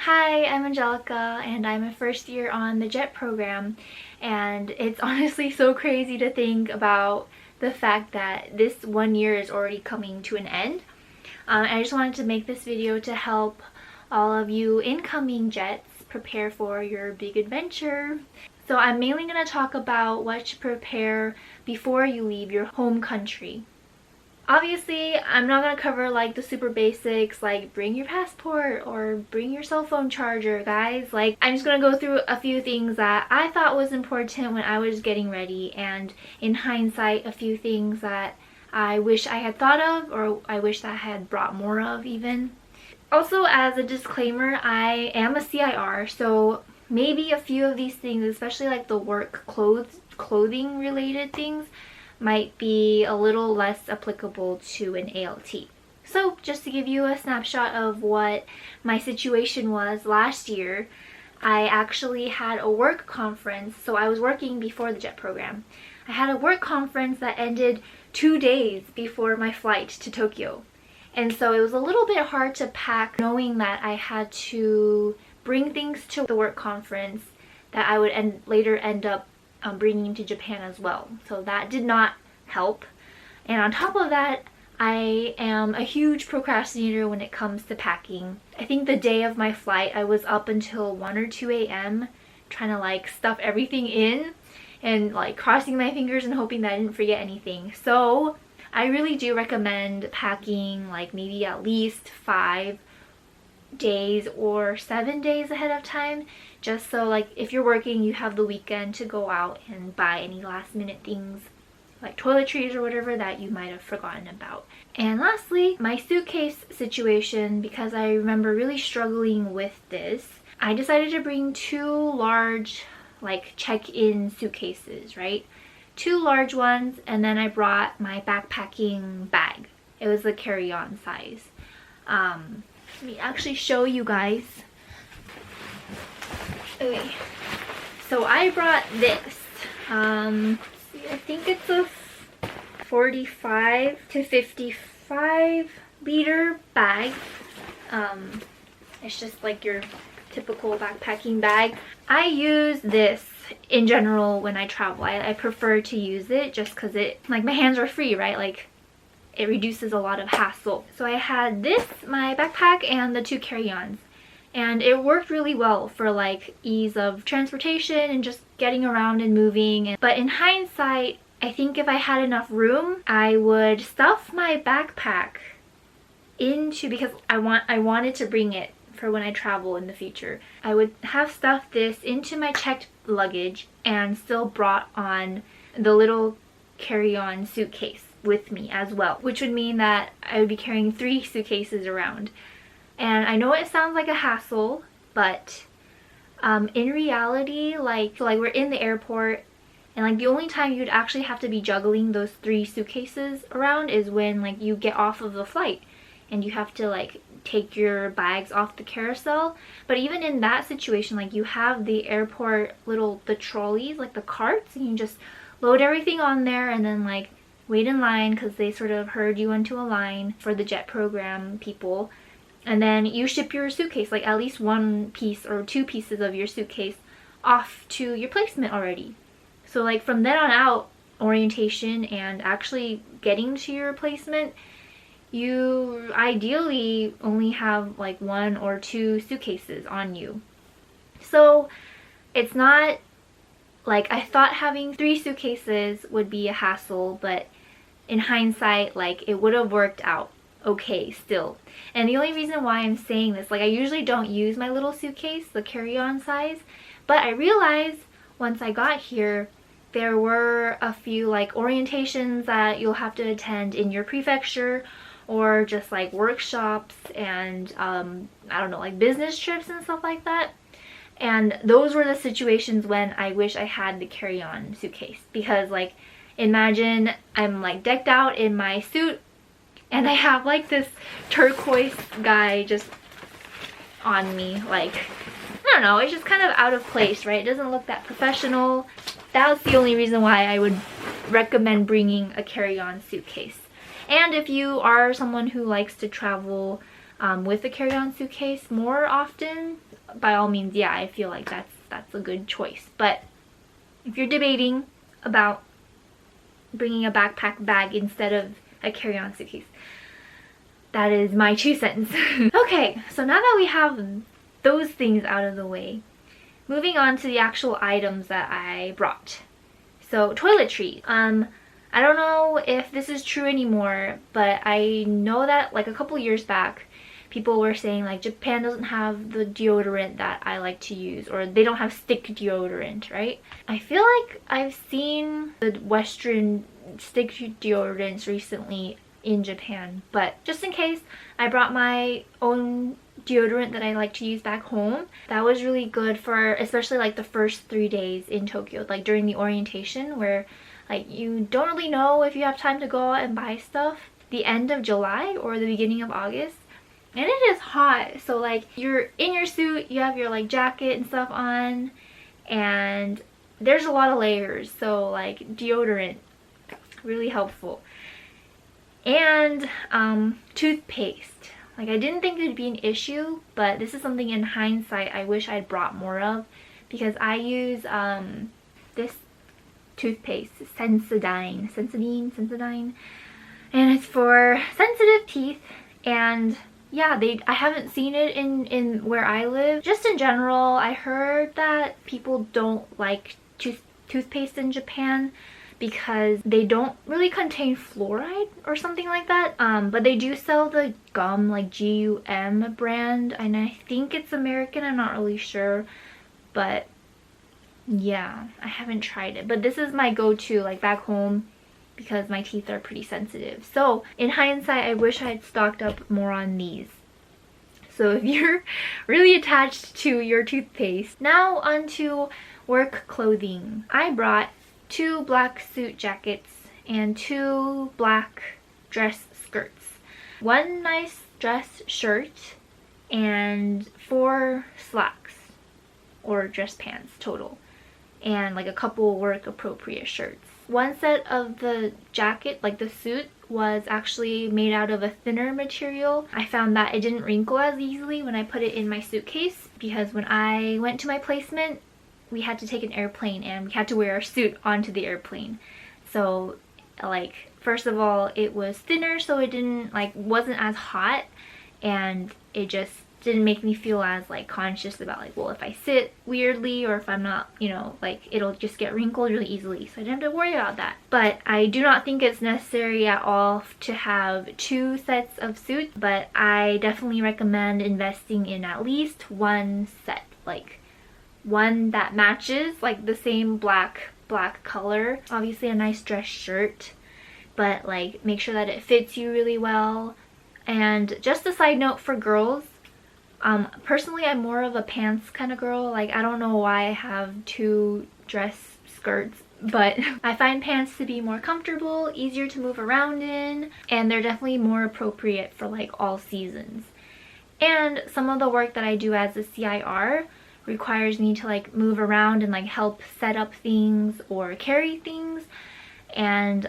Hi, I'm Angelica and I'm a first year on the JET program, and it's honestly so crazy to think about the fact that this 1 year is already coming to an end. I just wanted to make this video to help all of you incoming JETs prepare for your big adventure. So I'm mainly going to talk about what to prepare before you leave your home country. Obviously, I'm not going to cover like the super basics like bring your passport or bring your cell phone charger, guys. Like, I'm just going to go through a few things that I thought was important when I was getting ready, and in hindsight, a few things that I wish I had thought of, or I wish that I had brought more of even. Also, as a disclaimer, I am a CIR, so maybe a few of these things, especially like the work clothing related things, might be a little less applicable to an ALT. So just to give you a snapshot of what my situation was last year, I actually had a work conference. So I was working before the JET program. I had a work conference that ended 2 days before my flight to Tokyo. And so it was a little bit hard to pack, knowing that I had to bring things to the work conference that I would later end up bringing to Japan as well. So that did not help. And on top of that, I am a huge procrastinator when it comes to packing. I think the day of my flight, I was up until 1 or 2 a.m. trying to like stuff everything in and like crossing my fingers and hoping that I didn't forget anything. So I really do recommend packing like maybe at least 5 days or 7 days ahead of time, just so like if you're working, you have the weekend to go out and buy any last minute things like toiletries or whatever that you might have forgotten about. And lastly, my suitcase situation, because I remember really struggling with this, I decided to bring 2 large like check-in suitcases, right? 2 large ones, and then I brought my backpacking bag. It was the carry-on size. Let me actually show you guys. Okay, so I brought this. I think it's a 45 to 55 liter bag. It's just like your typical backpacking bag. I use this in general when I travel. I prefer to use it just because like my hands are free, right? Like, it reduces a lot of hassle. So I had this, my backpack, and the 2 carry-ons. And it worked really well for like ease of transportation and just getting around and moving. But in hindsight, I think if I had enough room, I would stuff my backpack into, because I wanted to bring it for when I travel in the future. I would have stuffed this into my checked luggage and still brought on the little carry-on suitcase with me as well, which would mean that I would be carrying 3 suitcases around. And I know it sounds like a hassle, but in reality, like we're in the airport, and like the only time you'd actually have to be juggling those 3 suitcases around is when like you get off of the flight and you have to like take your bags off the carousel. But even in that situation, like you have the airport the trolleys, like the carts, and you can just load everything on there and then like wait in line, because they sort of herd you into a line for the JET program people. And then you ship your suitcase, like at least 1 piece or 2 pieces of your suitcase off to your placement already. So like from then on out, orientation and actually getting to your placement, you ideally only have like 1 or 2 suitcases on you. So it's not like, I thought having 3 suitcases would be a hassle, but in hindsight, like it would have worked out okay still. And the only reason why I'm saying this, like I usually don't use my little suitcase, the carry-on size, but I realized once I got here, there were a few like orientations that you'll have to attend in your prefecture, or just like workshops and I don't know, like business trips and stuff like that. And those were the situations when I wish I had the carry-on suitcase, because like imagine I'm like decked out in my suit and I have like this turquoise guy just on me. Like, I don't know, it's just kind of out of place, right? It doesn't look that professional. That was the only reason why I would recommend bringing a carry-on suitcase. And if you are someone who likes to travel with a carry-on suitcase more often, by all means, yeah, I feel like that's a good choice. But if you're debating about bringing a backpack bag instead of a carry-on suitcase, that is my 2 cents. Okay, so now that we have those things out of the way, moving on to the actual items that I brought. So toiletries. I don't know if this is true anymore, but I know that like a couple years back, people were saying like Japan doesn't have the deodorant that I like to use, or they don't have stick deodorant, right? I feel like I've seen the Western stick deodorants recently in Japan, but just in case, I brought my own deodorant that I like to use back home. That was really good for especially like the first 3 days in Tokyo, like during the orientation, where like you don't really know if you have time to go out and buy stuff the end of July or the beginning of August. And it is hot, so like you're in your suit, you have your like jacket and stuff on, and there's a lot of layers, so like deodorant, really helpful. And toothpaste. Like I didn't think it would be an issue, but this is something in hindsight I wish I'd brought more of, because I use this toothpaste, Sensodyne, and it's for sensitive teeth. And yeah, I haven't seen it in where I live. Just in general, I heard that people don't like toothpaste in Japan because they don't really contain fluoride or something like that. But they do sell the gum, like GUM brand, and I think it's American, I'm not really sure. But yeah, I haven't tried it. But this is my go-to like back home because my teeth are pretty sensitive. So in hindsight, I wish I had stocked up more on these. So if you're really attached to your toothpaste. Now onto work clothing. I brought 2 black suit jackets and 2 black dress skirts. 1 nice dress shirt and 4 slacks or dress pants total. And like a couple work appropriate shirts. 1 set of the jacket, like the suit, was actually made out of a thinner material. I found that it didn't wrinkle as easily when I put it in my suitcase, because when I went to my placement, we had to take an airplane and we had to wear our suit onto the airplane. So like, first of all, it was thinner, so it wasn't as hot, and it just didn't make me feel as like conscious about like, well, if I sit weirdly or if I'm not, you know, like it'll just get wrinkled really easily, so I didn't have to worry about that. But I do not think it's necessary at all to have 2 sets of suits, but I definitely recommend investing in at least 1 set, like one that matches like the same black color. Obviously a nice dress shirt, but like make sure that it fits you really well. And just a side note for girls, personally I'm more of a pants kind of girl. Like I don't know why I have 2 dress skirts, but I find pants to be more comfortable, easier to move around in, and they're definitely more appropriate for like all seasons. And some of the work that I do as a CIR requires me to like move around and like help set up things or carry things, and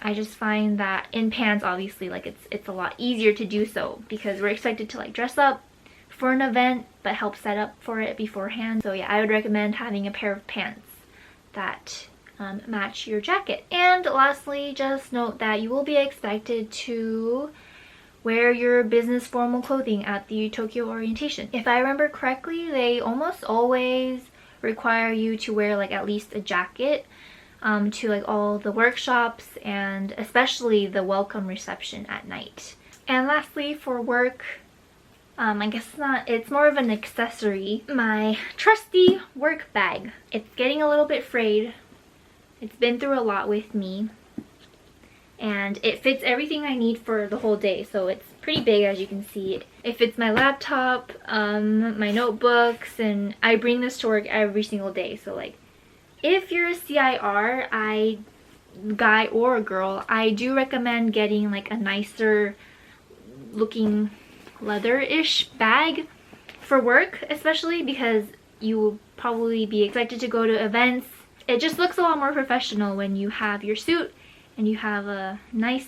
I just find that in pants, obviously, like it's a lot easier to do so because we're expected to like dress up for an event but help set up for it beforehand. So yeah, I would recommend having a pair of pants that match your jacket. And lastly, just note that you will be expected to wear your business formal clothing at the Tokyo orientation. If I remember correctly, they almost always require you to wear like at least a jacket to like all the workshops and especially the welcome reception at night. And lastly, for work, I guess it's more of an accessory, my trusty work bag. It's getting a little bit frayed. It's been through a lot with me, and it fits everything I need for the whole day, so it's pretty big, as you can see. It fits my laptop, my notebooks, and I bring this to work every single day. So like, if you're a CIR, guy or a girl, I do recommend getting like a nicer looking leather-ish bag for work, especially because you will probably be expected to go to events. It just looks a lot more professional when you have your suit and you have a nice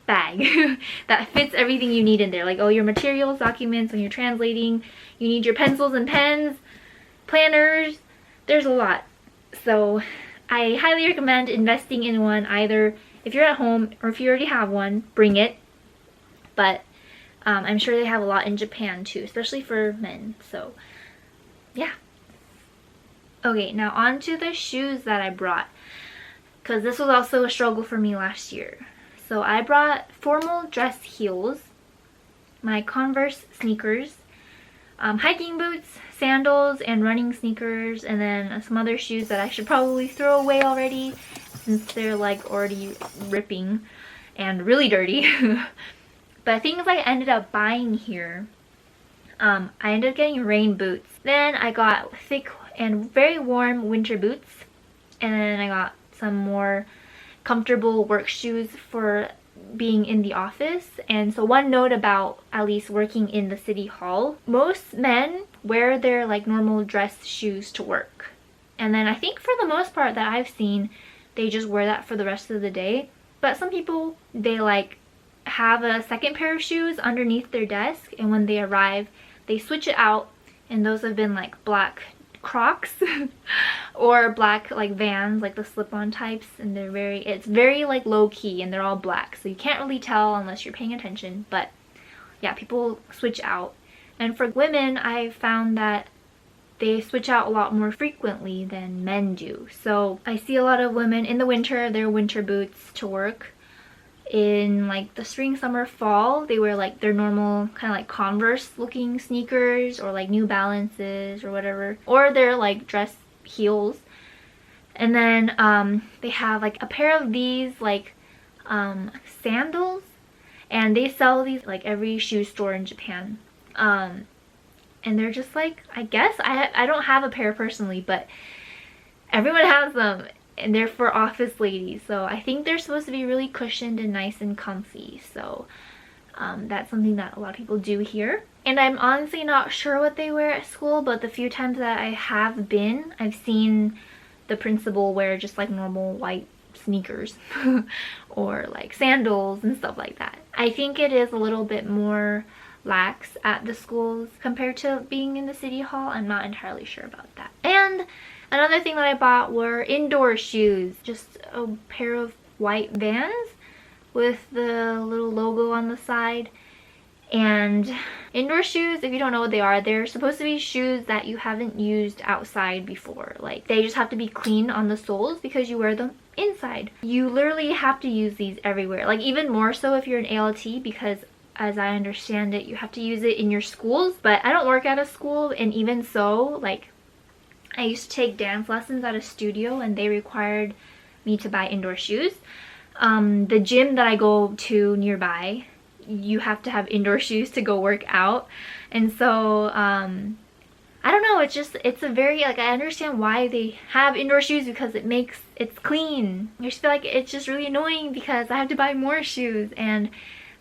bag that fits everything you need in there, like all your materials, documents when you're translating. You need your pencils and pens, planners, there's a lot. So I highly recommend investing in one, either if you're at home or if you already have one, bring it. But I'm sure they have a lot in Japan too, especially for men. So yeah. Okay, now on to the shoes that I brought, because this was also a struggle for me last year. So I brought formal dress heels, my Converse sneakers, hiking boots, sandals, and running sneakers, and then some other shoes that I should probably throw away already since they're like already ripping and really dirty. But things I ended up buying here, I ended up getting rain boots. Then I got thick and very warm winter boots, and then I got some more comfortable work shoes for being in the office. And so one note about at least working in the city hall, most men wear their like normal dress shoes to work, and then I think for the most part that I've seen, they just wear that for the rest of the day. But some people, they like have a second pair of shoes underneath their desk, and when they arrive they switch it out, and those have been like black Crocs or black like Vans, like the slip-on types, and it's very like low-key, and they're all black, so you can't really tell unless you're paying attention. But yeah, people switch out. And for women, I found that they switch out a lot more frequently than men do. So I see a lot of women in the winter, their winter boots to work. In like the spring, summer, fall, they wear like their normal kind of like Converse looking sneakers, or like New Balances or whatever, or their like dress heels. And then they have like a pair of these like sandals, and they sell these like every shoe store in Japan. And they're just like, I guess I don't have a pair personally, but everyone has them, and they're for office ladies, so I think they're supposed to be really cushioned and nice and comfy. So that's something that a lot of people do here. And I'm honestly not sure what they wear at school, but the few times that I have been, I've seen the principal wear just like normal white sneakers or like sandals and stuff like that. I think it is a little bit more lax at the schools compared to being in the city hall. I'm not entirely sure about that. And another thing that I bought were indoor shoes. Just a pair of white Vans with the little logo on the side. And indoor shoes, if you don't know what they are, they're supposed to be shoes that you haven't used outside before. Like, they just have to be clean on the soles because you wear them inside. You literally have to use these everywhere. Like, even more so if you're an ALT, because as I understand it, you have to use it in your schools. But I don't work at a school, and even so, like, I used to take dance lessons at a studio, and they required me to buy indoor shoes. The gym that I go to nearby, you have to have indoor shoes to go work out. And so I don't know, it's a very, like, I understand why they have indoor shoes, because it's clean. I just feel like it's just really annoying because I have to buy more shoes, and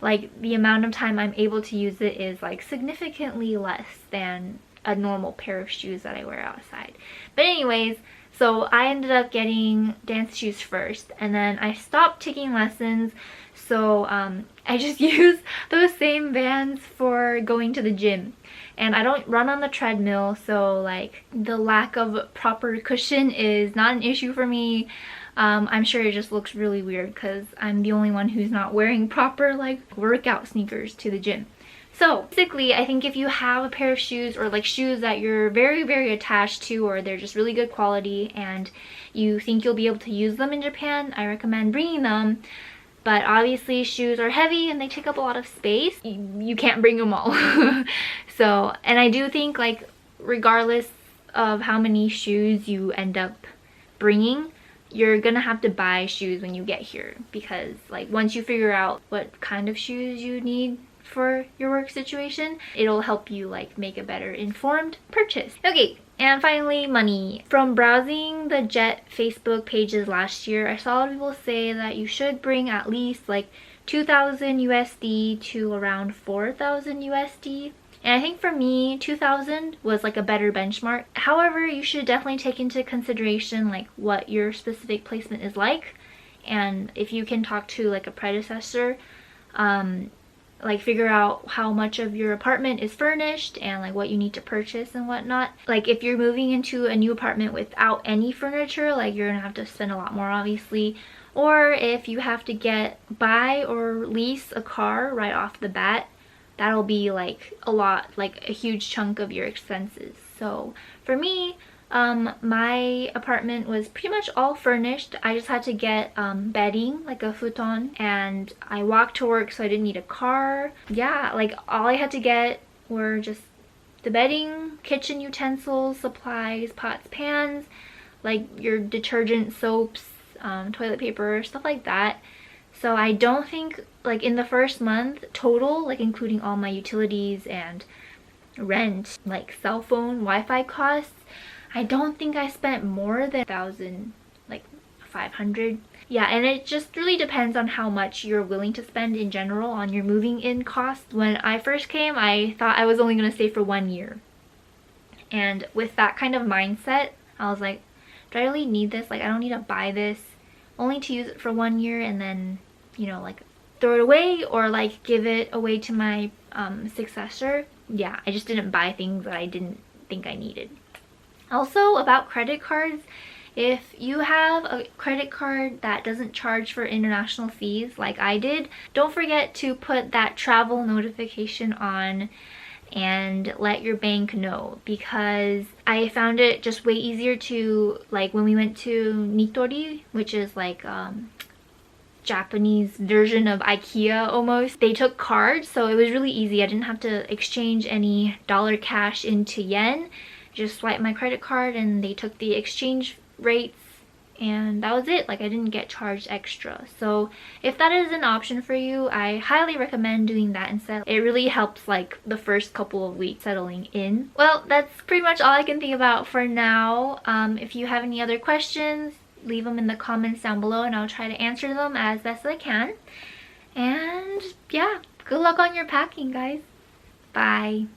like the amount of time I'm able to use it is like significantly less than a normal pair of shoes that I wear outside. But anyways, so I ended up getting dance shoes first, and then I stopped taking lessons, so I just use those same Vans for going to the gym. And I don't run on the treadmill, so like the lack of proper cushion is not an issue for me. I'm sure it just looks really weird because I'm the only one who's not wearing proper like workout sneakers to the gym. So basically, I think if you have a pair of shoes, or like shoes that you're very, very attached to, or they're just really good quality and you think you'll be able to use them in Japan, I recommend bringing them. But obviously shoes are heavy and they take up a lot of space. You can't bring them all. So, and I do think, like, regardless of how many shoes you end up bringing, you're gonna have to buy shoes when you get here, because like once you figure out what kind of shoes you need for your work situation, it'll help you like make a better informed purchase. Okay, and finally, money. From browsing the Jet Facebook pages last year, I saw a lot of people say that you should bring at least like 2,000 USD to around 4,000 USD. And I think for me, 2,000 was like a better benchmark. However, you should definitely take into consideration like what your specific placement is like. And if you can talk to like a predecessor like figure out how much of your apartment is furnished and like what you need to purchase and whatnot. Like if you're moving into a new apartment without any furniture, like you're gonna have to spend a lot more obviously. Or if you have to buy or lease a car right off the bat, that'll be like a lot, like a huge chunk of your expenses. So for me, my apartment was pretty much all furnished. I just had to get bedding, like a futon, and I walked to work so I didn't need a car. Yeah, like all I had to get were just the bedding, kitchen utensils, supplies, pots, pans, like your detergent, soaps, toilet paper, stuff like that. So I don't think, like in the first month total, like including all my utilities and rent, like cell phone, Wi-Fi costs, I don't think I spent more than 1,000, like 500. Yeah, and it just really depends on how much you're willing to spend in general on your moving in costs. When I first came, I thought I was only going to stay for 1 year. And with that kind of mindset, I was like, do I really need this? Like I don't need to buy this only to use it for 1 year and then, you know, like throw it away or like give it away to my successor. Yeah, I just didn't buy things that I didn't think I needed. Also about credit cards, if you have a credit card that doesn't charge for international fees like I did, don't forget to put that travel notification on and let your bank know, because I found it just way easier to, like when we went to Nitori, which is like Japanese version of IKEA almost. They took cards, so it was really easy. I didn't have to exchange any dollar cash into yen. Just swiped my credit card and they took the exchange rates and that was it. Like I didn't get charged extra. So if that is an option for you, I highly recommend doing that instead. It really helps like the first couple of weeks settling in. Well, that's pretty much all I can think about for now. If you have any other questions, leave them in the comments down below and I'll try to answer them as best as I can. And yeah, good luck on your packing, guys. Bye.